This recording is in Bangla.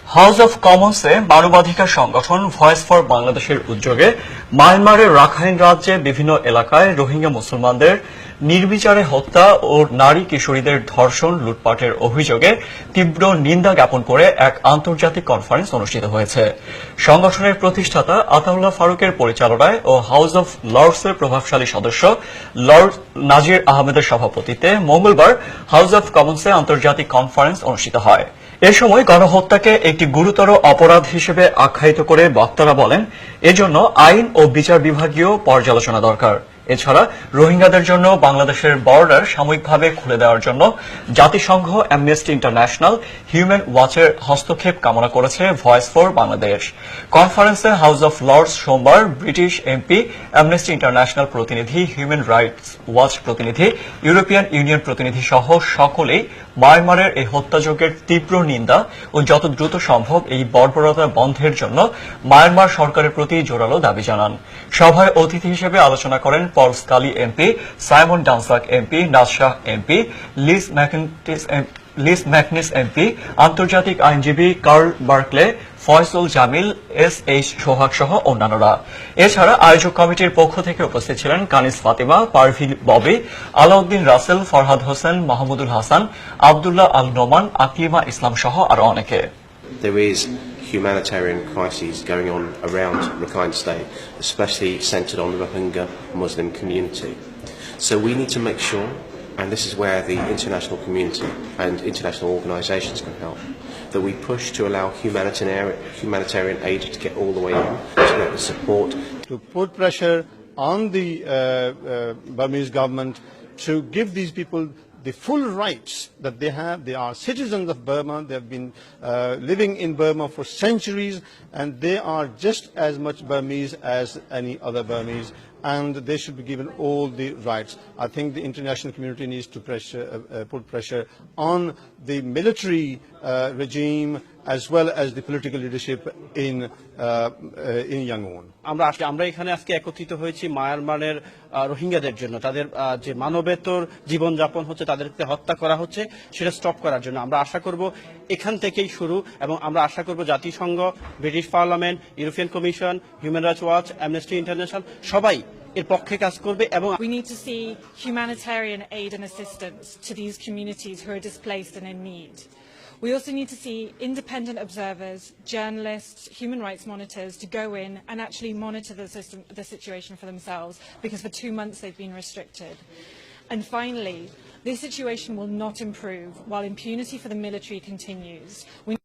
হাউস অব কমন্সে মানবাধিকার সংগঠন ভয়েস ফর বাংলাদেশের উদ্যোগে মায়ানমারের রাখাইন রাজ্যে বিভিন্ন এলাকায় রোহিঙ্গা মুসলমানদের নির্বিচারে হত্যা ও নারী কিশোরীদের ধর্ষণ লুটপাটের অভিযোগে তীব্র নিন্দা জ্ঞাপন করে এক আন্তর্জাতিক কনফারেন্স অনুষ্ঠিত হয়েছে। সংগঠনের প্রতিষ্ঠাতা আতাউল্লাহ ফারুকের পরিচালনায় ও হাউস অব লর্ডসের প্রভাবশালী সদস্য লর্ড নাজির আহমেদের সভাপতিত্বে মঙ্গলবার হাউস অব কমন্সে আন্তর্জাতিক কনফারেন্স অনুষ্ঠিত হয়। এ সময় গণহত্যাকে একটি গুরুতর অপরাধ হিসেবে আখ্যায়িত করে বক্তারা বলেন, এজন্য আইন ও বিচার বিভাগীয় পর্যালোচনা দরকার। এছাড়া রোহিঙ্গাদের জন্য বাংলাদেশের বর্ডার সাময়িকভাবে খুলে দেওয়ার জন্য জাতিসংঘ, অ্যামনেস্টি ইন্টারন্যাশনাল, হিউম্যান ওয়াচের হস্তক্ষেপ কামনা করেছে ভয়েস ফর বাংলাদেশ। কনফারেন্সে হাউস অব লর্ডস সোমবার ব্রিটিশ এমপি, অ্যামনেস্টি ইন্টারন্যাশনাল প্রতিনিধি, হিউম্যান রাইটস ওয়াচ প্রতিনিধি, ইউরোপিয়ান ইউনিয়ন প্রতিনিধি সহ সকলেই মায়ানমারের এই হত্যাযজ্ঞের তীব্র নিন্দা ও যত দ্রুত সম্ভব এই বর্বরতা বন্ধের জন্য মায়ানমার সরকারের প্রতি জোরালো দাবি জানান। সভায় অতিথি হিসেবে আলোচনা করেন পল স্কালি এমপি, সাইমন ডানসাক এমপি, নাজ শাহ এমপি, লিজ ম্যাকনিস এমপি, আন্তর্জাতিক আইনজীবী কার্ল বার্কলে, ফয়সল জামিল, এস.এইচ. সোহাগ সহ অন্যান্যরা। এছাড়া আয়োজক কমিটির পক্ষ থেকে উপস্থিত ছিলেন কানিস ফাতিমা, পারভিন ববি, আলাউদ্দিন রাসেল, ফরহাদ হোসেন, মাহমুদুল হাসান, আবদুল্লাহ আল নোমান, আকলিমা ইসলাম সহ আরো অনেকে। There is humanitarian crises going on around Rakhine State, especially centred on the Rohingya Muslim community. So we need to make sure, and this is where the international community and international organisations can help, that we push to allow humanitarian aid to get all the way in, to get the support. To put pressure on the Burmese government to give these people the full rights that they have. They are citizens of Burma. They have been living in Burma for centuries, and they are just as much Burmese as any other Burmese, and they should be given all the rights. I think the international community needs to put pressure on the military regime as well as the political leadership in Yangon. আমরা এখানে আজকে একত্রিত হয়েছি মায়ানমারের রোহিঙ্গাদের জন্য। তাদের যে মানবেতর জীবনযাপন হচ্ছে, তাদেরকে হত্যা করা হচ্ছে, সেটা স্টপ করার জন্য। আমরা আশা করব এখান থেকেই শুরু, এবং আমরা আশা করব জাতিসংঘ, British parliament, European commission, human rights watch, amnesty international সবাই এর পক্ষে কাজ করবে। এবং we need to see humanitarian aid and assistance to these communities who are displaced and in need. We also need to see independent observers, journalists, human rights monitors to go in and actually monitor the situation for themselves, because for 2 months they've been restricted. And finally, this situation will not improve while impunity for the military continues.